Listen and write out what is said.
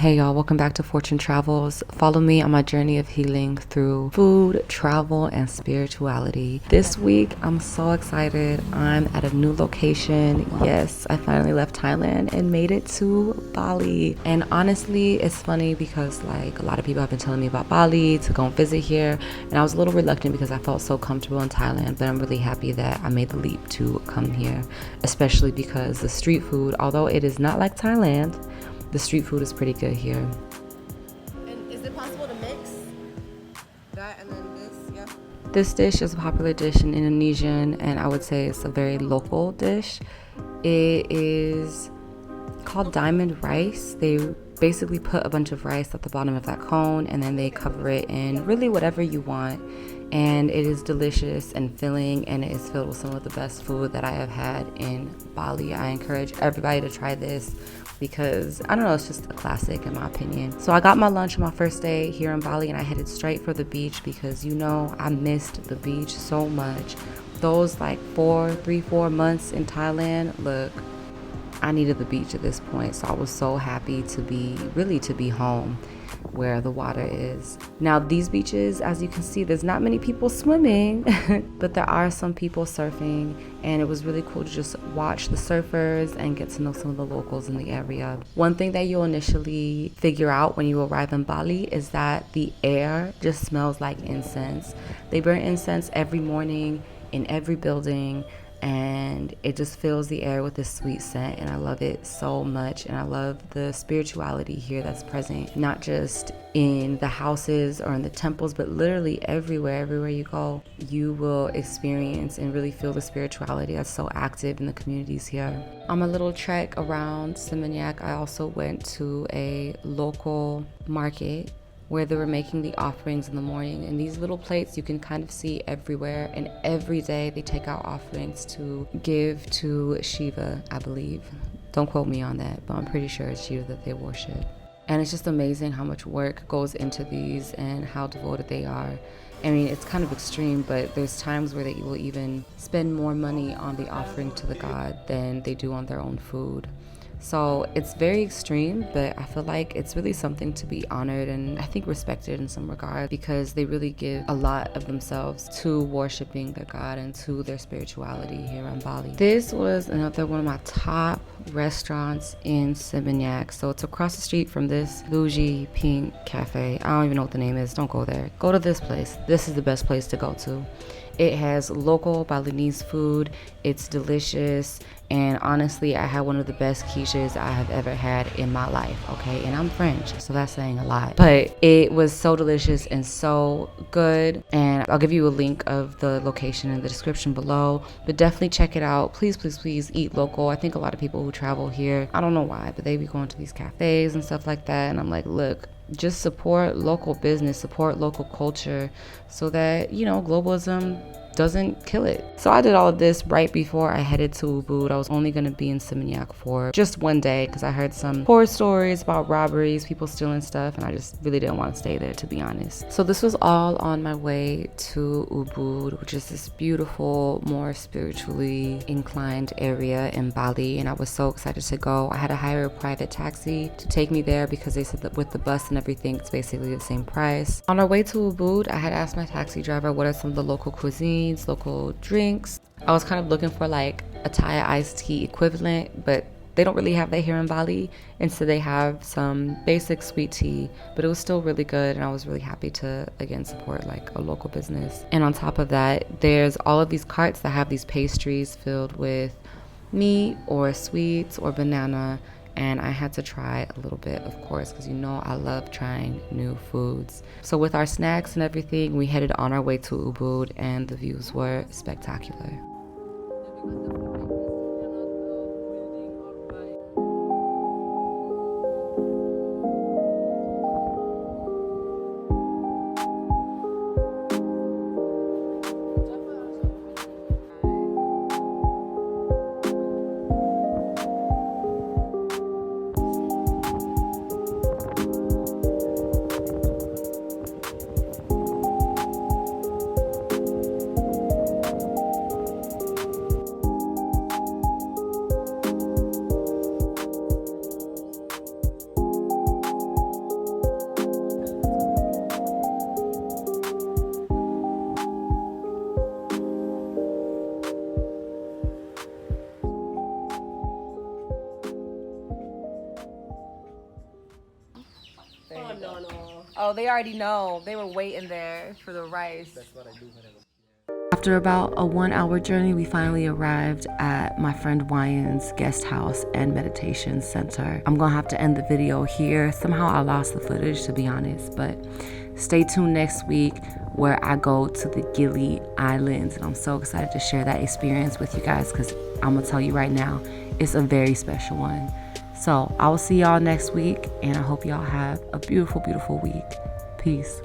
Hey y'all, welcome back to Fortune Travels. Follow me on my journey of healing through food, travel, and spirituality. This week, I'm so excited. I'm at a new location. Yes, I finally left Thailand and made it to Bali. And honestly, it's funny because like a lot of people have been telling me about Bali to go and visit here. And I was a little reluctant because I felt so comfortable in Thailand, but I'm really happy that I made the leap to come here, especially because the street food, although it is not like Thailand, the street food is pretty good here. And is it possible to mix that and then this? Yeah. This dish is a popular dish in Indonesian, and I would say it's a very local dish. It is called diamond rice. They basically put a bunch of rice at the bottom of that cone, and then they cover it in really whatever you want. And it is delicious and filling, and it is filled with some of the best food that I have had in Bali. I encourage everybody to try this because, I don't know, it's just a classic in my opinion. So I got my lunch on my first day here in Bali, and I headed straight for the beach because, you know, I missed the beach so much. Those like 4 months in Thailand, look, I needed the beach at this point. So I was so happy to be home where the water is. Now these beaches, as you can see, there's not many people swimming, but there are some people surfing, and it was really cool to just watch the surfers and get to know some of the locals in the area. One thing that you'll initially figure out when you arrive in Bali is that the air just smells like incense. They burn incense every morning in every building, and it just fills the air with this sweet scent, and I love it so much. And I love the spirituality here that's present, not just in the houses or in the temples, but literally everywhere you go, you will experience and really feel the spirituality that's so active in the communities here. On my little trek around Seminyak, I also went to a local market where they were making the offerings in the morning. And these little plates you can kind of see everywhere, and every day they take out offerings to give to Shiva, I believe. Don't quote me on that, but I'm pretty sure it's Shiva that they worship. And it's just amazing how much work goes into these and how devoted they are. I mean, it's kind of extreme, but there's times where they will even spend more money on the offering to the god than they do on their own food. So it's very extreme, but I feel like it's really something to be honored and I think respected in some regard, because they really give a lot of themselves to worshiping their God and to their spirituality here on Bali. This was another one of my top restaurants in Seminyak. So it's across the street from this bougie pink cafe. I don't even know what the name is. Don't go there. Go to this place. This is the best place to go to. It has local Balinese food. It's delicious. And honestly, I had one of the best quiches I have ever had in my life, okay? And I'm French, so that's saying a lot. But it was so delicious and so good. And I'll give you a link of the location in the description below. But definitely check it out. Please, please, please eat local. I think a lot of people who travel here, I don't know why, but they be going to these cafes and stuff like that. And I'm like, look, just support local business, support local culture so that, you know, globalism doesn't kill it. So I did all of this right before I headed to Ubud. I was only going to be in Seminyak for just one day because I heard some horror stories about robberies, people stealing stuff, and I just really didn't want to stay there, to be honest. So this was all on my way to Ubud, which is this beautiful, more spiritually inclined area in Bali, and I was so excited to go. I had to hire a private taxi to take me there because they said that with the bus and everything, it's basically the same price. On our way to Ubud, I had asked my taxi driver what are some of the local cuisines, local drinks. I was kind of looking for like a Thai iced tea equivalent, but they don't really have that here in Bali. Instead, they have some basic sweet tea, but it was still really good, and I was really happy to, again, support like a local business. And on top of that, there's all of these carts that have these pastries filled with meat or sweets or banana, and I had to try a little bit, of course, because you know I love trying new foods. So with our snacks and everything, we headed on our way to Ubud, and the views were spectacular. know. They already know. They were waiting there for the rice. That's what I do whenever. After about a 1-hour journey, we finally arrived at my friend Ryan's guest house and meditation center. I'm gonna have to end the video here. Somehow I lost the footage, to be honest, but stay tuned next week where I go to the Gili Islands, and I'm so excited to share that experience with you guys because I'm gonna tell you right now, it's a very special one. So I will see y'all next week, and I hope y'all have a beautiful, beautiful week. Peace.